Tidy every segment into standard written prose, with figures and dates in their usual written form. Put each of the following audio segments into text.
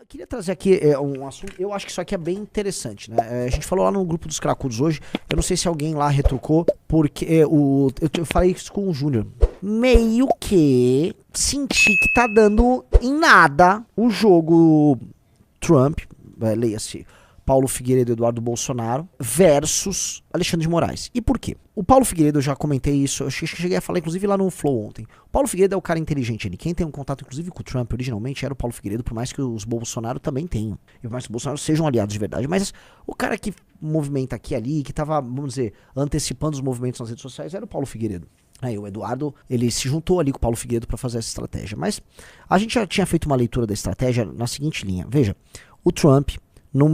Queria trazer aqui um assunto, eu acho que isso aqui é bem interessante, né? A gente falou lá no grupo dos cracudos hoje, eu não sei se alguém lá retrucou, porque eu falei isso com o Júnior. Meio que senti que tá dando em nada o jogo Trump, leia-se Paulo Figueiredo e Eduardo Bolsonaro versus Alexandre de Moraes. E por quê? O Paulo Figueiredo, eu já comentei isso, eu cheguei a falar inclusive lá no Flow ontem. O Paulo Figueiredo é o cara inteligente ali. Quem tem um contato inclusive com o Trump originalmente era o Paulo Figueiredo, por mais que os Bolsonaro também tenham. E por mais que os Bolsonaro sejam aliados de verdade. Mas o cara que movimenta aqui e ali, que tava, vamos dizer, antecipando os movimentos nas redes sociais, era o Paulo Figueiredo. Aí o Eduardo, ele se juntou ali com o Paulo Figueiredo para fazer essa estratégia. Mas a gente já tinha feito uma leitura da estratégia na seguinte linha. Veja, o Trump, na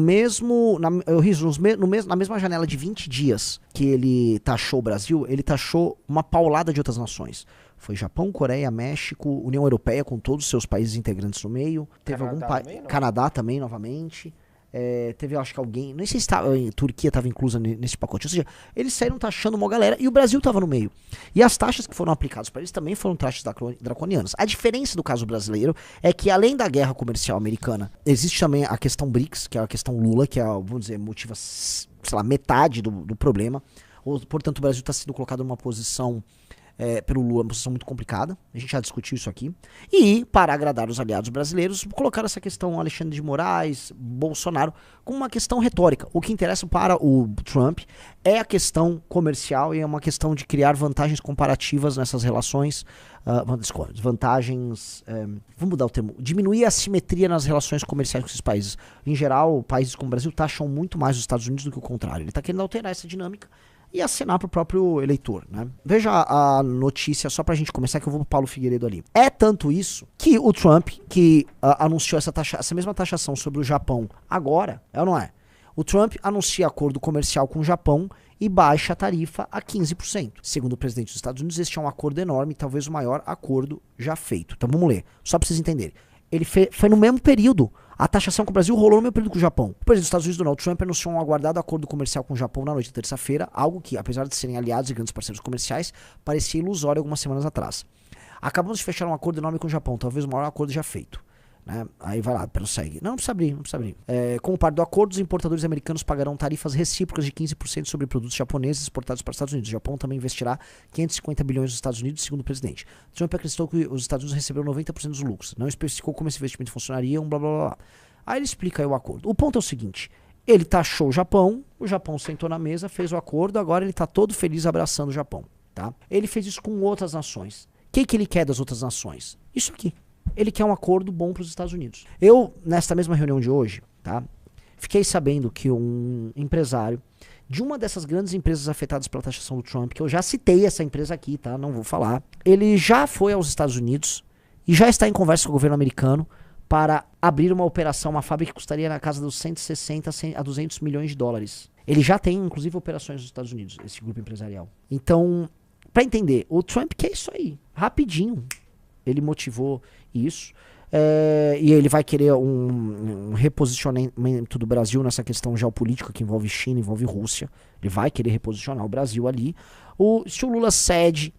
mesma janela de 20 dias que ele taxou o Brasil, ele taxou uma paulada de outras nações. Foi Japão, Coreia, México, União Europeia com todos os seus países integrantes no meio. Teve Canadá também, novamente. Teve, acho que alguém, nem sei se Turquia estava inclusa nesse pacote. Ou seja, eles saíram taxando uma galera e o Brasil estava no meio. E as taxas que foram aplicadas para eles também foram taxas draconianas. A diferença do caso brasileiro é que, além da guerra comercial americana, existe também a questão BRICS, que é a questão Lula, que é, vamos dizer, motiva, sei lá, metade do problema. Portanto, o Brasil está sendo colocado numa posição pelo Lula, uma posição muito complicada. A gente já discutiu isso aqui. E, para agradar os aliados brasileiros, colocaram essa questão Alexandre de Moraes, Bolsonaro, como uma questão retórica. O que interessa para o Trump é a questão comercial e é uma questão de criar vantagens comparativas nessas relações. Vantagens... vamos mudar o termo. Diminuir a assimetria nas relações comerciais com esses países. Em geral, países como o Brasil taxam muito mais os Estados Unidos do que o contrário. Ele está querendo alterar essa dinâmica e acenar pro próprio eleitor, né? Veja a notícia, só pra gente começar, que eu vou pro Paulo Figueiredo ali. É tanto isso que o Trump, que anunciou essa mesma taxação sobre o Japão agora, ou não é? O Trump anuncia acordo comercial com o Japão e baixa a tarifa a 15%. Segundo o presidente dos Estados Unidos, este é um acordo enorme, talvez o maior acordo já feito. Então vamos ler, só pra vocês entenderem. Ele foi no mesmo período. A taxação com o Brasil rolou no mesmo período com o Japão. O presidente dos Estados Unidos, Donald Trump, anunciou um aguardado acordo comercial com o Japão na noite de terça-feira, algo que, apesar de serem aliados e grandes parceiros comerciais, parecia ilusório algumas semanas atrás. Acabamos de fechar um acordo enorme com o Japão, talvez o maior acordo já feito. Né? Aí vai lá, segue. Não precisa abrir. Como parte do acordo, os importadores americanos pagarão tarifas recíprocas de 15% sobre produtos japoneses exportados para os Estados Unidos. O Japão também investirá 550 bilhões nos Estados Unidos, segundo o presidente. Trump acreditou que os Estados Unidos receberam 90% dos lucros. Não especificou como esse investimento funcionaria, blá blá blá. Aí ele explica aí o acordo. O ponto é o seguinte: ele taxou o Japão sentou na mesa, fez o acordo, agora ele está todo feliz abraçando o Japão. Tá? Ele fez isso com outras nações. O que ele quer das outras nações? Isso aqui. Ele quer um acordo bom para os Estados Unidos. Eu, nesta mesma reunião de hoje, tá, fiquei sabendo que um empresário de uma dessas grandes empresas afetadas pela taxação do Trump, que eu já citei essa empresa aqui, tá, não vou falar, ele já foi aos Estados Unidos e já está em conversa com o governo americano para abrir uma operação, uma fábrica que custaria na casa dos 160 a 200 milhões de dólares. Ele já tem, inclusive, operações nos Estados Unidos, esse grupo empresarial. Então, para entender, o Trump quer isso aí, rapidinho. Ele motivou isso. E ele vai querer um reposicionamento do Brasil nessa questão geopolítica que envolve China, envolve Rússia. Ele vai querer reposicionar o Brasil ali. Se o Lula cede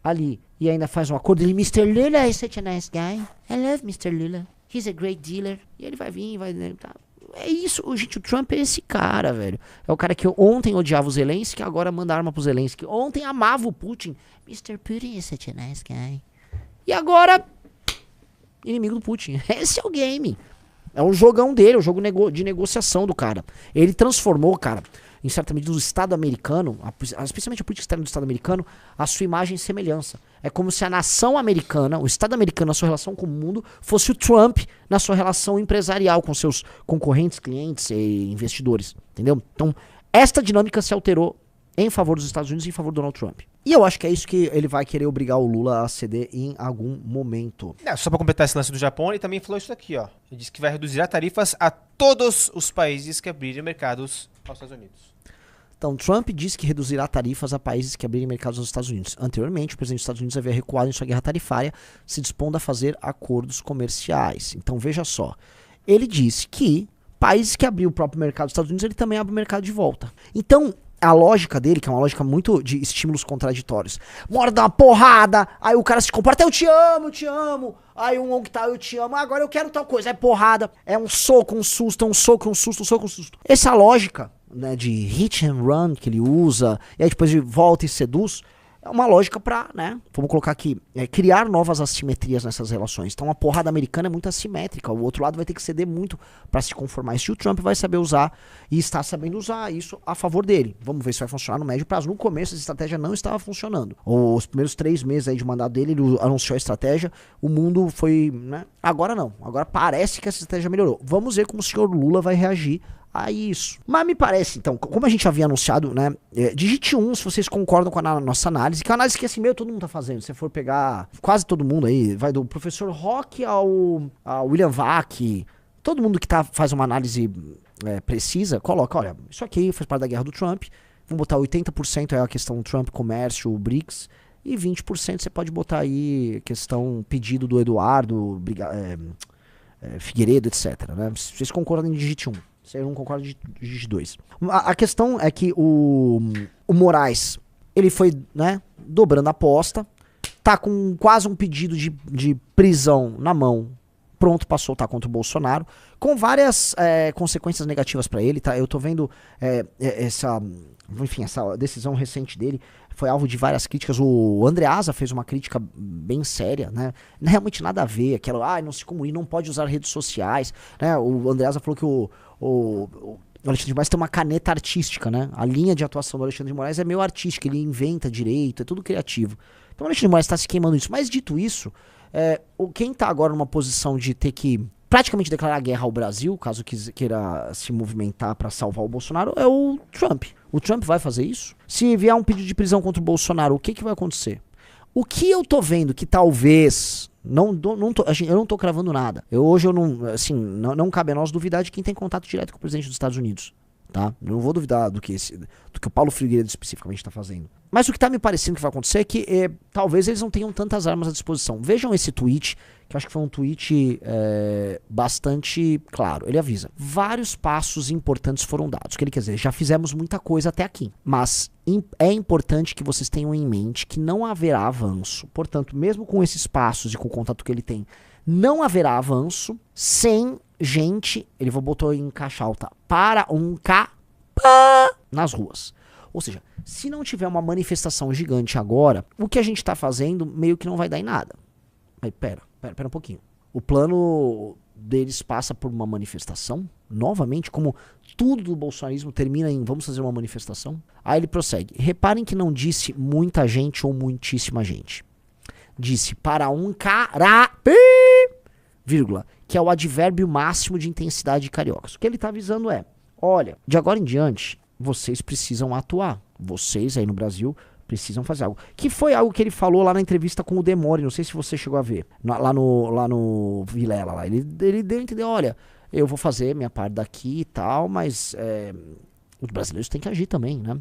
ali e ainda faz um acordo, ele, Mr. Lula is such a nice guy. I love Mr. Lula. He's a great dealer. E ele vai vir, tá. É isso, gente, o Trump é esse cara, velho. É o cara que ontem odiava o Zelensky, agora manda arma pro Zelensky. Ontem amava o Putin. Mr. Putin is such a nice guy. E agora, inimigo do Putin. Esse é o game. É um jogão dele, é um jogo de negociação do cara. Ele transformou, cara, em certa medida, o Estado americano, especialmente a política externa do Estado americano, a sua imagem e semelhança. É como se a nação americana, o Estado americano na sua relação com o mundo, fosse o Trump na sua relação empresarial com seus concorrentes, clientes e investidores. Entendeu? Então, esta dinâmica se alterou em favor dos Estados Unidos e em favor do Donald Trump. E eu acho que é isso que ele vai querer obrigar o Lula a ceder em algum momento. Só pra completar esse lance do Japão, ele também falou isso aqui, ó. Ele disse que vai reduzir tarifas a todos os países que abrirem mercados aos Estados Unidos. Então, Trump disse que reduzirá tarifas a países que abrirem mercados aos Estados Unidos. Anteriormente, o presidente dos Estados Unidos havia recuado em sua guerra tarifária, se dispondo a fazer acordos comerciais. Então, veja só. Ele disse que países que abriram o próprio mercado dos Estados Unidos, ele também abre o mercado de volta. Então, a lógica dele, que é uma lógica muito de estímulos contraditórios. Uma hora dá uma porrada, aí o cara se comporta, eu te amo. Aí um que tá, eu te amo, agora eu quero tal coisa. É porrada, é um soco, um susto, um soco, um susto, um soco, um susto. Essa lógica, né, de hit and run que ele usa, e aí depois ele volta e seduz, é uma lógica pra, né, vamos colocar aqui, criar novas assimetrias nessas relações. Então a porrada americana é muito assimétrica, o outro lado vai ter que ceder muito pra se conformar. E o Trump vai saber usar, e está sabendo usar isso a favor dele. Vamos ver se vai funcionar no médio prazo. No começo essa estratégia não estava funcionando. Os primeiros 3 meses aí de mandato dele, ele anunciou a estratégia, o mundo foi, né, agora não. Agora parece que essa estratégia melhorou. Vamos ver como o senhor Lula vai reagir a isso. Mas me parece, então, como a gente havia anunciado, né, digite 1 se vocês concordam com a nossa análise, que é uma análise que assim, todo mundo tá fazendo. Se você for pegar quase todo mundo aí, vai do professor Rock ao William Vac, todo mundo que faz uma análise precisa, coloca, olha, isso aqui faz parte da guerra do Trump, vamos botar 80% é a questão Trump, comércio, BRICS, e 20% você pode botar aí questão pedido do Eduardo, Figueiredo, etc, né? Vocês concordam em digite 1. Você não concorda de 2. A questão é que o Moraes, ele foi, né, dobrando a aposta, tá com quase um pedido de prisão na mão, pronto pra soltar contra o Bolsonaro, com várias consequências negativas pra ele, tá? Eu tô vendo essa decisão recente dele, foi alvo de várias críticas. O Andreasa fez uma crítica bem séria, né? Realmente nada a ver, aquela, não se comunica, não pode usar redes sociais, né? O Andreasa falou que o Alexandre de Moraes tem uma caneta artística, né? A linha de atuação do Alexandre de Moraes é meio artística, ele inventa direito, é tudo criativo. Então o Alexandre de Moraes está se queimando isso. Mas dito isso, quem está agora numa posição de ter que praticamente declarar guerra ao Brasil, caso queira se movimentar para salvar o Bolsonaro, é o Trump. O Trump vai fazer isso? Se vier um pedido de prisão contra o Bolsonaro, o que vai acontecer? O que eu tô vendo que talvez... eu não tô cravando nada. Hoje eu não cabe a nós duvidar de quem tem contato direto com o presidente dos Estados Unidos. Tá? Eu não vou duvidar do que o Paulo Figueiredo especificamente está fazendo. Mas o que está me parecendo que vai acontecer é que talvez eles não tenham tantas armas à disposição. Vejam esse tweet, que eu acho que foi um tweet bastante claro. Ele avisa: vários passos importantes foram dados. O que ele quer dizer? Já fizemos muita coisa até aqui. Mas é importante que vocês tenham em mente que não haverá avanço. Portanto, mesmo com esses passos e com o contato que ele tem, não haverá avanço sem gente, ele botou em caixa alta, para um nas ruas. Ou seja, se não tiver uma manifestação gigante agora, o que a gente tá fazendo meio que não vai dar em nada. Mas pera um pouquinho. O plano deles passa por uma manifestação, novamente, como tudo do bolsonarismo termina em vamos fazer uma manifestação. Aí ele prossegue. Reparem que não disse muita gente ou muitíssima gente. Disse para um vírgula, que é o advérbio máximo de intensidade de cariocas. O que ele está avisando é, olha, de agora em diante, vocês precisam atuar. Vocês aí no Brasil precisam fazer algo. Que foi algo que ele falou lá na entrevista com o Demore, não sei se você chegou a ver, lá no Vilela. Lá. Ele deu a entender, olha, eu vou fazer minha parte daqui e tal, mas os brasileiros têm que agir também, né?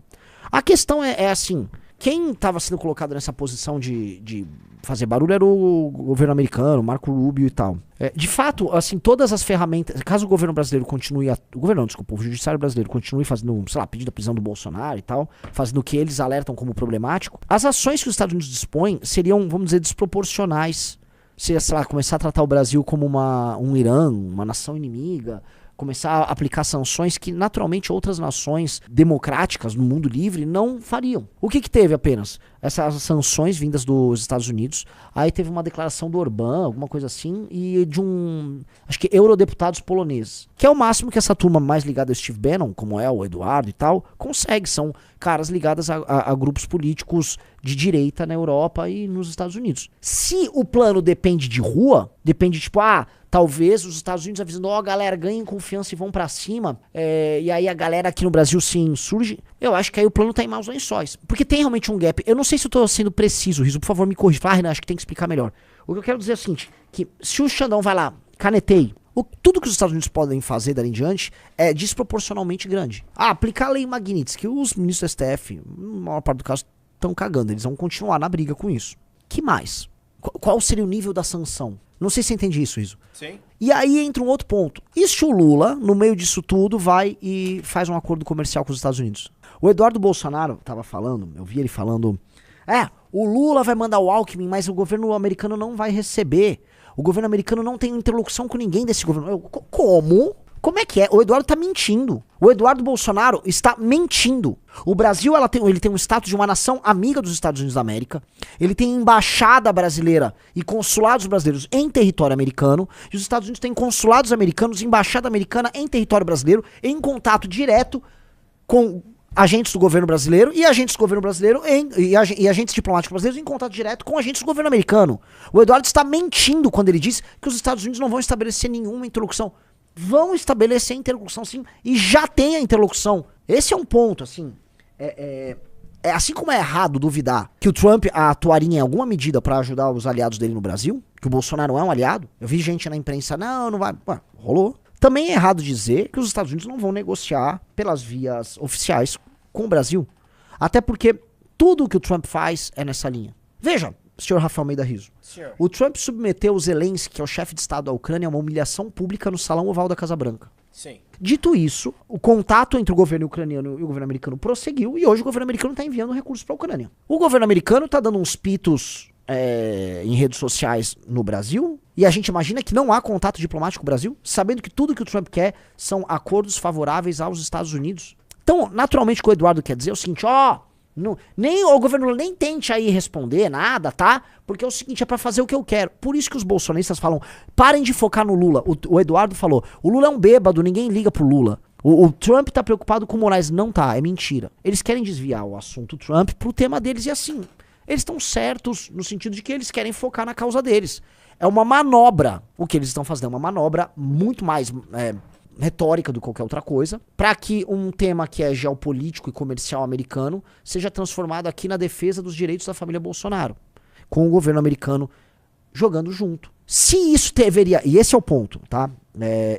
A questão é assim, quem estava sendo colocado nessa posição de fazer barulho era o governo americano, Marco Rubio e tal. De fato, assim, todas as ferramentas, caso o governo brasileiro continue, o judiciário brasileiro continue fazendo, sei lá, pedido da prisão do Bolsonaro e tal, fazendo o que eles alertam como problemático, as ações que os Estados Unidos dispõem seriam, vamos dizer, desproporcionais. Se, sei lá, começar a tratar o Brasil como um Irã, uma nação inimiga, começar a aplicar sanções que naturalmente outras nações democráticas no mundo livre não fariam. O que teve apenas? Essas sanções vindas dos Estados Unidos, aí teve uma declaração do Orbán, alguma coisa assim, e de acho que eurodeputados poloneses, que é o máximo que essa turma mais ligada ao Steve Bannon, como é o Eduardo e tal, consegue. São caras ligados a grupos políticos de direita na Europa e nos Estados Unidos. Se o plano depende de rua, depende tipo, talvez os Estados Unidos avisando, galera, ganhem confiança e vão pra cima, e aí a galera aqui no Brasil se insurge, eu acho que aí o plano tá em maus lençóis. Porque tem realmente um gap. Eu não sei se eu tô sendo preciso, Riso, por favor me corrija. Renan, acho que tem que explicar melhor. O que eu quero dizer é o seguinte, que se o Xandão vai lá, caneteie, tudo que os Estados Unidos podem fazer dali em diante é desproporcionalmente grande. Aplicar a lei Magnitsky, que os ministros do STF, na maior parte do caso, estão cagando. Eles vão continuar na briga com isso. Que mais? Qual seria o nível da sanção? Não sei se você entende isso, Iso. Sim. E aí entra um outro ponto. E se o Lula, no meio disso tudo, vai e faz um acordo comercial com os Estados Unidos? O Eduardo Bolsonaro tava falando, eu vi ele falando, o Lula vai mandar o Alckmin, mas o governo americano não vai receber. O governo americano não tem interlocução com ninguém desse governo. Como? Como é que é? O Eduardo tá mentindo. O Eduardo Bolsonaro está mentindo. O Brasil ele tem um status de uma nação amiga dos Estados Unidos da América. Ele tem embaixada brasileira e consulados brasileiros em território americano. E os Estados Unidos têm consulados americanos e embaixada americana em território brasileiro, em contato direto com agentes do governo brasileiro e agentes do governo brasileiro e agentes diplomáticos brasileiros em contato direto com agentes do governo americano. O Eduardo está mentindo quando ele diz que os Estados Unidos não vão estabelecer nenhuma interlocução. Vão estabelecer interlocução sim, e já tem a interlocução. Esse é um ponto, assim, assim como é errado duvidar que o Trump atuaria em alguma medida para ajudar os aliados dele no Brasil, que o Bolsonaro é um aliado. Eu vi gente na imprensa, não vai, rolou. Também é errado dizer que os Estados Unidos não vão negociar pelas vias oficiais com o Brasil. Até porque tudo que o Trump faz é nessa linha. Veja, senhor Rafael Almeida Rizzo. Senhor. O Trump submeteu o Zelensky, que é o chefe de Estado da Ucrânia, a uma humilhação pública no Salão Oval da Casa Branca. Sim. Dito isso, o contato entre o governo ucraniano e o governo americano prosseguiu e hoje o governo americano está enviando recursos para a Ucrânia. O governo americano está dando uns pitos em redes sociais no Brasil e a gente imagina que não há contato diplomático com o Brasil, sabendo que tudo que o Trump quer são acordos favoráveis aos Estados Unidos. Então, naturalmente, o que o Eduardo quer dizer é o seguinte, nem o governo nem tente aí responder nada, tá? Porque é o seguinte, é pra fazer o que eu quero. Por isso que os bolsonaristas falam, parem de focar no Lula. O Eduardo falou, o Lula é um bêbado, ninguém liga pro Lula. O Trump tá preocupado com o Moraes. Não tá, é mentira. Eles querem desviar o assunto Trump pro tema deles e assim, eles estão certos no sentido de que eles querem focar na causa deles. É uma manobra, o que eles estão fazendo é uma manobra muito mais retórica do que qualquer outra coisa, para que um tema que é geopolítico e comercial americano seja transformado aqui na defesa dos direitos da família Bolsonaro, com o governo americano jogando junto. Se isso deveria, e esse é o ponto, tá?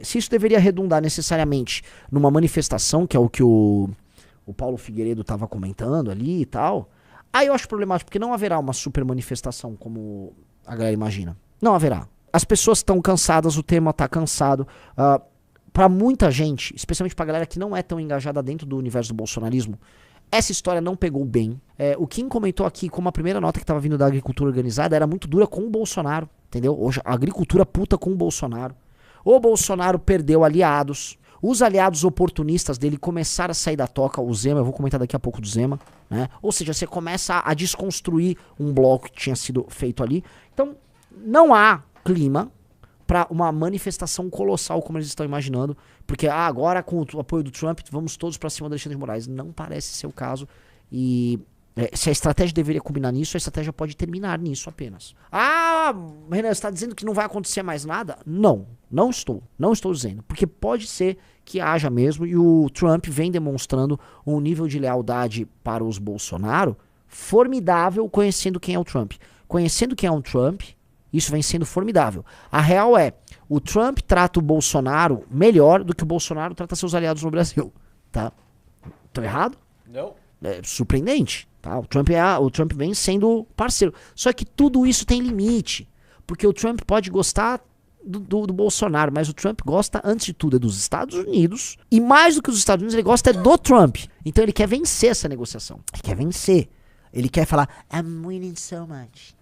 Se isso deveria redundar necessariamente numa manifestação, que é o que o Paulo Figueiredo estava comentando ali e tal, aí eu acho problemático, porque não haverá uma super manifestação como a galera imagina. Não haverá. As pessoas estão cansadas, o tema está cansado. Pra muita gente, especialmente pra galera que não é tão engajada dentro do universo do bolsonarismo, essa história não pegou bem. O Kim comentou aqui como a primeira nota que tava vindo da agricultura organizada era muito dura com o Bolsonaro, entendeu? Hoje a agricultura puta com o Bolsonaro. O Bolsonaro perdeu aliados. Os aliados oportunistas dele começaram a sair da toca. O Zema, eu vou comentar daqui a pouco do Zema, né? Ou seja, você começa a desconstruir um bloco que tinha sido feito ali. Então, não há clima para uma manifestação colossal como eles estão imaginando, porque agora com o apoio do Trump vamos todos para cima do Alexandre de Moraes. Não parece ser o caso e se a estratégia deveria combinar nisso, a estratégia pode terminar nisso apenas. Renan, você está dizendo que não vai acontecer mais nada? Não estou dizendo, porque pode ser que haja mesmo e o Trump vem demonstrando um nível de lealdade para os Bolsonaro formidável, conhecendo quem é o Trump. Conhecendo quem é o Trump, isso vem sendo formidável. A real é, o Trump trata o Bolsonaro melhor do que o Bolsonaro trata seus aliados no Brasil, tá? Tô errado? Não. É surpreendente, tá? O Trump vem sendo parceiro. Só que tudo isso tem limite, porque o Trump pode gostar do Bolsonaro, mas o Trump gosta, antes de tudo, dos Estados Unidos, e mais do que os Estados Unidos, ele gosta do Trump. Então ele quer vencer essa negociação. Ele quer vencer. Ele quer falar, I'm winning so much.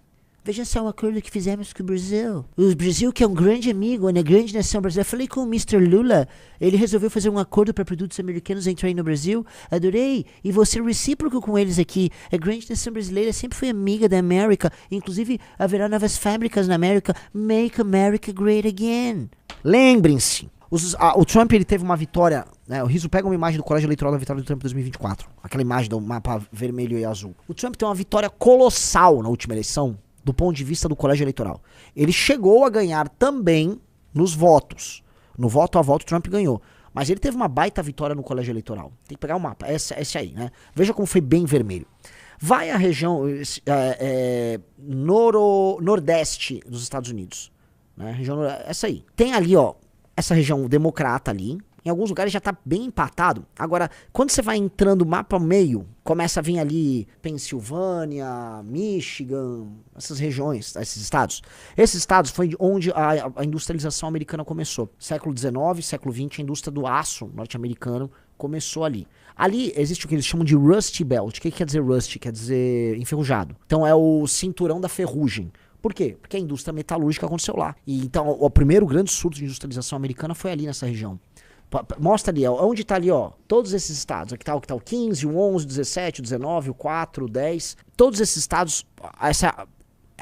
Veja só o acordo que fizemos com o Brasil. O Brasil, que é um grande amigo, uma grande nação brasileira. Falei com o Mr. Lula, ele resolveu fazer um acordo para produtos americanos entrarem no Brasil. Adorei. E vou ser recíproco com eles aqui. A grande nação brasileira sempre foi amiga da América. Inclusive, haverá novas fábricas na América. Make America Great Again. Lembrem-se, o Trump ele teve uma vitória, né? O Rizzo pega uma imagem do colégio eleitoral da vitória do Trump em 2024. Aquela imagem do mapa vermelho e azul. O Trump tem uma vitória colossal na última eleição, do ponto de vista do colégio eleitoral. Ele chegou a ganhar também nos votos. No voto a voto, Trump ganhou. Mas ele teve uma baita vitória no colégio eleitoral. Tem que pegar o mapa, esse aí, né? Veja como foi bem vermelho. Vai à região nordeste dos Estados Unidos. Né? Essa aí. Tem ali, ó, essa região democrata ali, Em alguns lugares já tá bem empatado. Agora, quando você vai entrando mapa meio, começa a vir ali Pensilvânia, Michigan, essas regiões, esses estados. Esses estados foi onde a industrialização americana começou. Século XIX, século XX, a indústria do aço norte-americano começou ali. Ali existe o que eles chamam de Rust Belt. O que quer dizer Rust? Quer dizer enferrujado. Então é o cinturão da ferrugem. Por quê? Porque a indústria metalúrgica aconteceu lá. E então o primeiro grande surto de industrialização americana foi ali nessa região. Mostra ali, onde tá ali, ó, todos esses estados. Aqui tá o 15, o 11, o 17, o 19, o 4, o 10. Todos esses estados,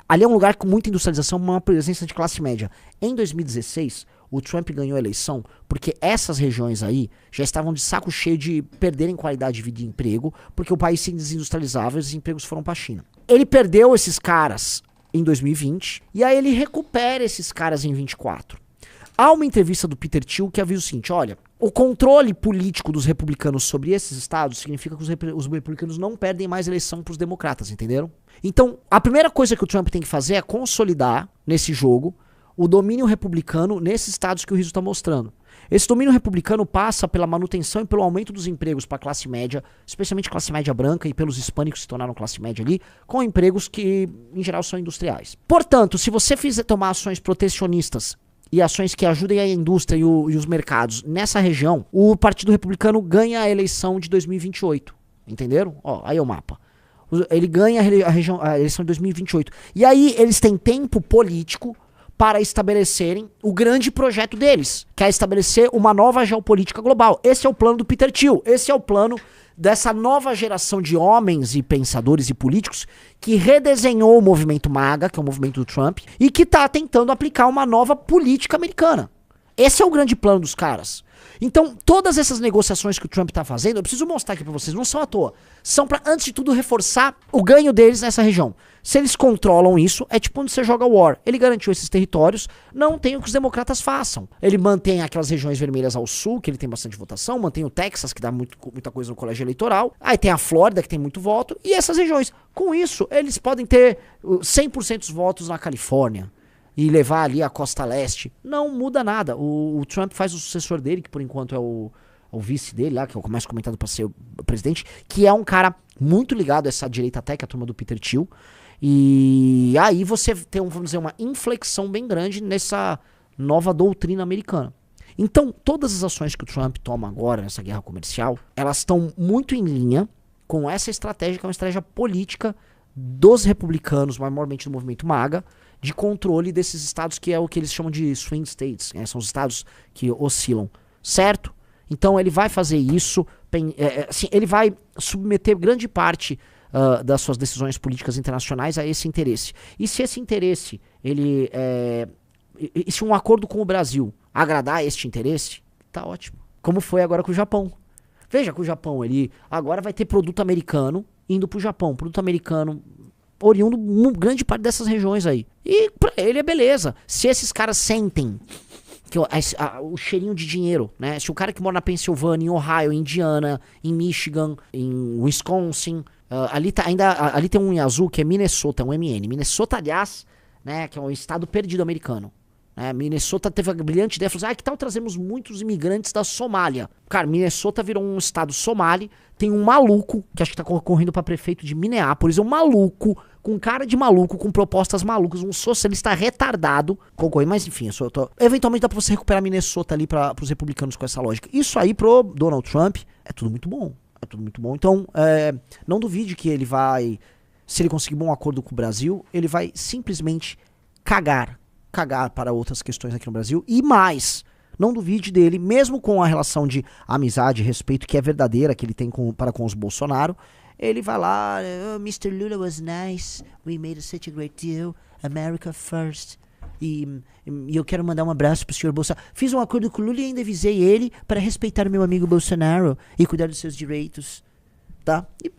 ali é um lugar com muita industrialização, uma presença de classe média. Em 2016, o Trump ganhou a eleição porque essas regiões aí já estavam de saco cheio de perderem qualidade de vida e emprego, porque o país se desindustrializava e os empregos foram pra China. Ele perdeu esses caras em 2020 e aí ele recupera esses caras em 24. Há uma entrevista do Peter Thiel que avisa o seguinte, olha, o controle político dos republicanos sobre esses estados significa que os republicanos não perdem mais eleição para os democratas, entenderam? Então, a primeira coisa que o Trump tem que fazer é consolidar nesse jogo o domínio republicano nesses estados que o Rizzo está mostrando. Esse domínio republicano passa pela manutenção e pelo aumento dos empregos para a classe média, especialmente classe média branca e pelos hispânicos que se tornaram classe média ali, com empregos que, em geral, são industriais. Portanto, se você tomar ações protecionistas e ações que ajudem a indústria e os mercados nessa região, o Partido Republicano ganha a eleição de 2028. Entenderam? Ó, aí é o mapa. Ele ganha a eleição de 2028. E aí eles têm tempo político para estabelecerem o grande projeto deles, que é estabelecer uma nova geopolítica global. Esse é o plano do Peter Thiel. Esse é o plano dessa nova geração de homens e pensadores e políticos que redesenhou o movimento MAGA, que é o movimento do Trump, e que está tentando aplicar uma nova política americana. Esse é o grande plano dos caras. Então, todas essas negociações que o Trump está fazendo, eu preciso mostrar aqui para vocês, não são à toa. São para, antes de tudo, reforçar o ganho deles nessa região. Se eles controlam isso, é tipo onde você joga War. Ele garantiu esses territórios, não tem o que os democratas façam. Ele mantém aquelas regiões vermelhas ao sul, que ele tem bastante votação, mantém o Texas, que dá muita coisa no colégio eleitoral, aí tem a Flórida, que tem muito voto, e essas regiões. Com isso, eles podem ter 100% dos votos na Califórnia e levar ali a costa leste. Não muda nada. O Trump faz o sucessor dele, que por enquanto é o vice dele lá, que é o mais comentado para ser o presidente, que é um cara muito ligado a essa direita até, que é a turma do Peter Thiel. E aí você tem, vamos dizer, uma inflexão bem grande nessa nova doutrina americana. Então, todas as ações que o Trump toma agora nessa guerra comercial, elas estão muito em linha com essa estratégia, que é uma estratégia política dos republicanos, maiormente do movimento MAGA, de controle desses estados, que é o que eles chamam de swing states, né? São os estados que oscilam, certo? Então ele vai fazer isso, assim, ele vai submeter grande parte das suas decisões políticas internacionais a esse interesse. E se esse interesse, e se um acordo com o Brasil agradar este interesse, tá ótimo. Como foi agora com o Japão. Veja que o Japão, ele agora vai ter produto americano indo pro Japão, produto americano oriundo grande parte dessas regiões aí. E pra ele é beleza. Se esses caras sentem que o cheirinho de dinheiro, né? Se o cara que mora na Pensilvânia, em Ohio, em Indiana, em Michigan, em Wisconsin, ali tem um em azul que é Minnesota, um MN. Minnesota, aliás, né, que é um estado perdido americano. Minnesota teve a brilhante ideia, falou assim, que tal trazemos muitos imigrantes da Somália? Cara, Minnesota virou um estado somali, tem um maluco, que acho que tá concorrendo pra prefeito de Minneapolis, um maluco, com cara de maluco, com propostas malucas, um socialista retardado, concorre, mas enfim, eventualmente dá pra você recuperar Minnesota ali pros republicanos com essa lógica. Isso aí pro Donald Trump é tudo muito bom, então não duvide que ele vai, se ele conseguir bom acordo com o Brasil, ele vai simplesmente cagar para outras questões aqui no Brasil. E mais, não duvide dele, mesmo com a relação de amizade e respeito que é verdadeira, que ele tem para com os Bolsonaro, ele vai lá, Mr. Lula was nice, we made such a great deal, America first. E eu quero mandar um abraço pro senhor Bolsonaro. Fiz um acordo com o Lula e ainda avisei ele para respeitar o meu amigo Bolsonaro e cuidar dos seus direitos, tá? E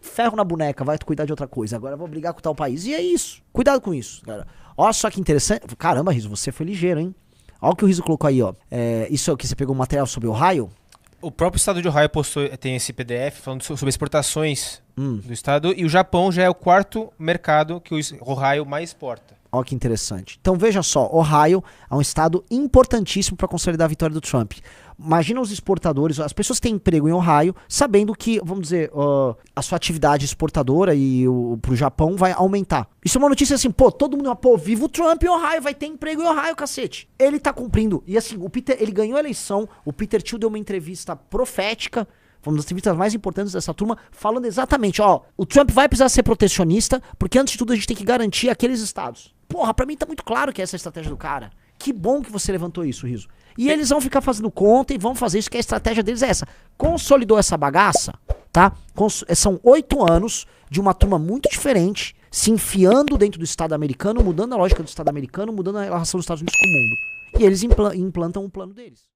ferro na boneca, vai cuidar de outra coisa. Agora eu vou brigar com tal país. E é isso. Cuidado com isso, cara. Olha só que interessante. Caramba, Rizzo, você foi ligeiro, hein? Olha o que o Rizzo colocou aí, ó. Isso aqui, você pegou um material sobre Ohio? O próprio estado de Ohio tem esse PDF falando sobre exportações do estado, e o Japão já é o quarto mercado que o Ohio mais exporta. Olha que interessante. Então veja só, Ohio é um estado importantíssimo para consolidar a vitória do Trump. Imagina os exportadores, as pessoas que têm emprego em Ohio, sabendo que, vamos dizer, a sua atividade exportadora pro Japão vai aumentar. Isso é uma notícia assim, pô, todo mundo, pô, viva o Trump em Ohio, vai ter emprego em Ohio, cacete. Ele tá cumprindo. E assim, o Peter, ele ganhou a eleição, o Peter Thiel deu uma entrevista profética, foi uma das entrevistas mais importantes dessa turma, falando exatamente, ó, o Trump vai precisar ser protecionista, porque antes de tudo a gente tem que garantir aqueles estados. Porra, pra mim tá muito claro que essa é a estratégia do cara. Que bom que você levantou isso, Rizzo. E eles vão ficar fazendo conta e vão fazer isso, que a estratégia deles é essa. Consolidou essa bagaça, tá? São 8 anos de uma turma muito diferente, se enfiando dentro do Estado americano, mudando a lógica do Estado americano, mudando a relação dos Estados Unidos com o mundo. E eles implantam o plano deles.